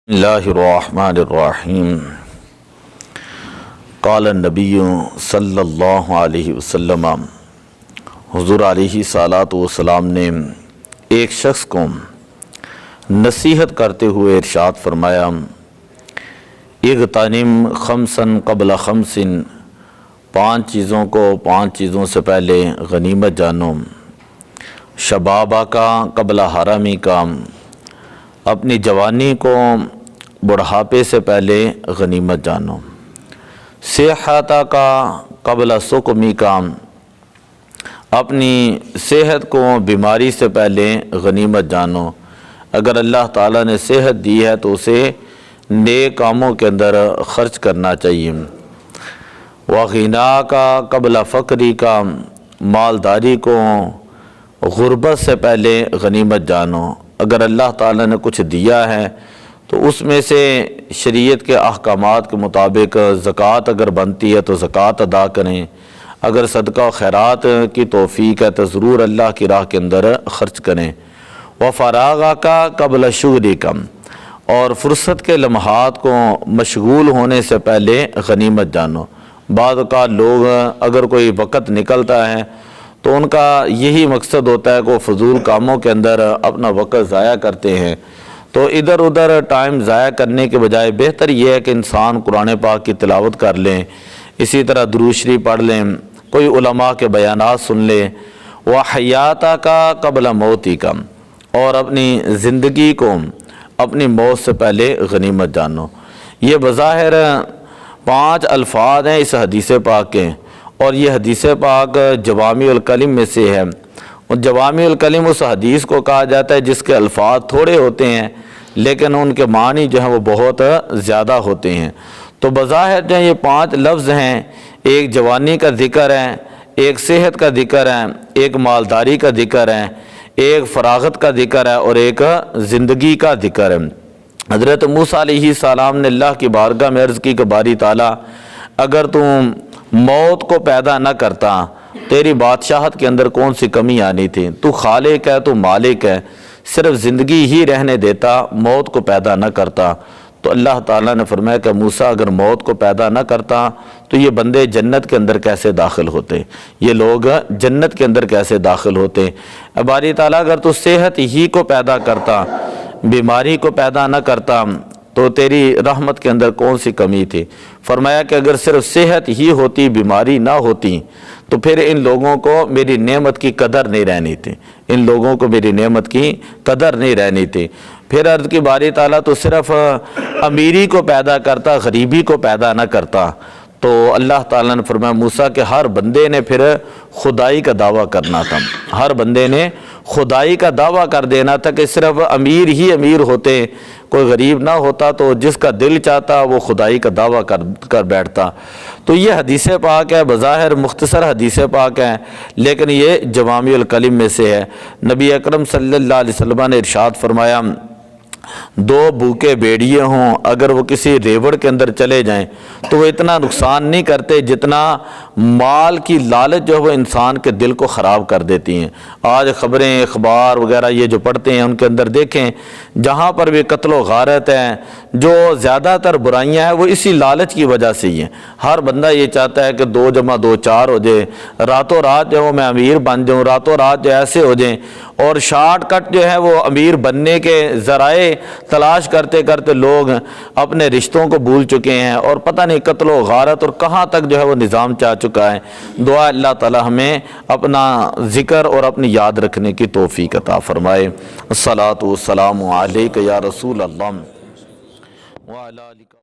اللہ الرحمن الرحیم قال النبی صلی اللہ علیہ وسلم، حضور علیہ الصلاۃ والسلام نے ایک شخص کو نصیحت کرتے ہوئے ارشاد فرمایا، اغتنم خمسا قبل خمس، 5 چیزوں کو 5 چیزوں سے پہلے غنیمت جانو، شبابہ کا قبل حرمی کا، اپنی جوانی کو بڑھاپے سے پہلے غنیمت جانو، صحتہ کا قبل سقمی کا، اپنی صحت کو بیماری سے پہلے غنیمت جانو۔ اگر اللہ تعالیٰ نے صحت دی ہے تو اسے نیک کاموں کے اندر خرچ کرنا چاہیے۔ وغنا کا قبل فقری کا، مالداری کو غربت سے پہلے غنیمت جانو۔ اگر اللہ تعالیٰ نے کچھ دیا ہے تو اس میں سے شریعت کے احکامات کے مطابق زکوٰۃ اگر بنتی ہے تو زکوٰۃ ادا کریں، اگر صدقہ و خیرات کی توفیق ہے تو ضرور اللہ کی راہ کے اندر خرچ کریں۔ وفراغ کا قبل شغلی کا، اور فرصت کے لمحات کو مشغول ہونے سے پہلے غنیمت جانو۔ بعض اوقات لوگ اگر کوئی وقت نکلتا ہے تو ان کا یہی مقصد ہوتا ہے کہ وہ فضول کاموں کے اندر اپنا وقت ضائع کرتے ہیں، تو ادھر ادھر ٹائم ضائع کرنے کے بجائے بہتر یہ ہے کہ انسان قرآن پاک کی تلاوت کر لیں، اسی طرح درود شریف پڑھ لیں، کوئی علماء کے بیانات سن لیں۔ وحیاتہ کا قبل موتی کا، اور اپنی زندگی کو اپنی موت سے پہلے غنیمت جانو۔ یہ بظاہر 5 الفاظ ہیں اس حدیث پاک کے، اور یہ حدیث پاک جوامع الکلم میں سے ہے۔ اور جوامع الکلم اس حدیث کو کہا جاتا ہے جس کے الفاظ تھوڑے ہوتے ہیں لیکن ان کے معنی جو ہیں وہ بہت زیادہ ہوتے ہیں۔ تو بظاہر جو یہ 5 لفظ ہیں، ایک جوانی کا ذکر ہے، ایک صحت کا ذکر ہے، ایک مالداری کا ذکر ہے، ایک فراغت کا ذکر ہے، اور ایک زندگی کا ذکر ہے۔ حضرت موسیٰ علیہ السلام نے اللہ کی بارگاہ میں عرض کی کہ باری تعالیٰ، اگر تم موت کو پیدا نہ کرتا تیری بادشاہت کے اندر کون سی کمی آنی تھی؟ تو خالق ہے، تو مالک ہے، صرف زندگی ہی رہنے دیتا، موت کو پیدا نہ کرتا۔ تو اللہ تعالیٰ نے فرمایا کہ موسیٰ اگر موت کو پیدا نہ کرتا تو یہ بندے جنت کے اندر کیسے داخل ہوتے، یہ لوگ جنت کے اندر کیسے داخل ہوتے؟ باری تعالیٰ اگر تو صحت ہی کو پیدا کرتا، بیماری کو پیدا نہ کرتا تو تیری رحمت کے اندر کون سی کمی تھی؟ فرمایا کہ اگر صرف صحت ہی ہوتی، بیماری نہ ہوتی تو پھر ان لوگوں کو میری نعمت کی قدر نہیں رہنی تھی، ان لوگوں کو میری نعمت کی قدر نہیں رہنی تھی۔ پھر عرض کی باری تعالیٰ تو صرف امیری کو پیدا کرتا، غریبی کو پیدا نہ کرتا۔ تو اللہ تعالیٰ نے فرمایا موسیٰ کہ ہر بندے نے پھر خدائی کا دعویٰ کرنا تھا، ہر بندے نے خدائی کا دعویٰ کر دینا تھا کہ صرف امیر ہی امیر ہوتے، کوئی غریب نہ ہوتا، تو جس کا دل چاہتا وہ خدائی کا دعویٰ کر بیٹھتا۔ تو یہ حدیث پاک ہے، بظاہر مختصر حدیث پاک ہے لیکن یہ جوامع الکلم میں سے ہے۔ نبی اکرم صلی اللہ علیہ وسلم نے ارشاد فرمایا، 2 بھوکے بھیڑیے ہوں اگر وہ کسی ریوڑ کے اندر چلے جائیں تو وہ اتنا نقصان نہیں کرتے جتنا مال کی لالچ جو ہے وہ انسان کے دل کو خراب کر دیتی ہیں۔ آج خبریں، اخبار وغیرہ یہ جو پڑھتے ہیں ان کے اندر دیکھیں، جہاں پر بھی قتل و غارت ہے، جو زیادہ تر برائیاں ہیں وہ اسی لالچ کی وجہ سے ہی ہیں۔ ہر بندہ یہ چاہتا ہے کہ 2 + 2 4 ہو جائے، راتوں رات جو ہے میں امیر بن جاؤں، راتوں رات جو ایسے ہو جائیں، اور شارٹ کٹ جو ہے وہ امیر بننے کے ذرائع تلاش کرتے کرتے لوگ اپنے رشتوں کو بھول چکے ہیں، اور پتہ نہیں قتل و غارت اور کہاں تک جو ہے وہ نظام چاہ چکا ہے۔ دعا اللہ تعالی ہمیں اپنا ذکر اور اپنی یاد رکھنے کی توفیق عطا فرمائے۔ الصلاۃ والسلام علیک یا رسول اللہ وعلی آلک۔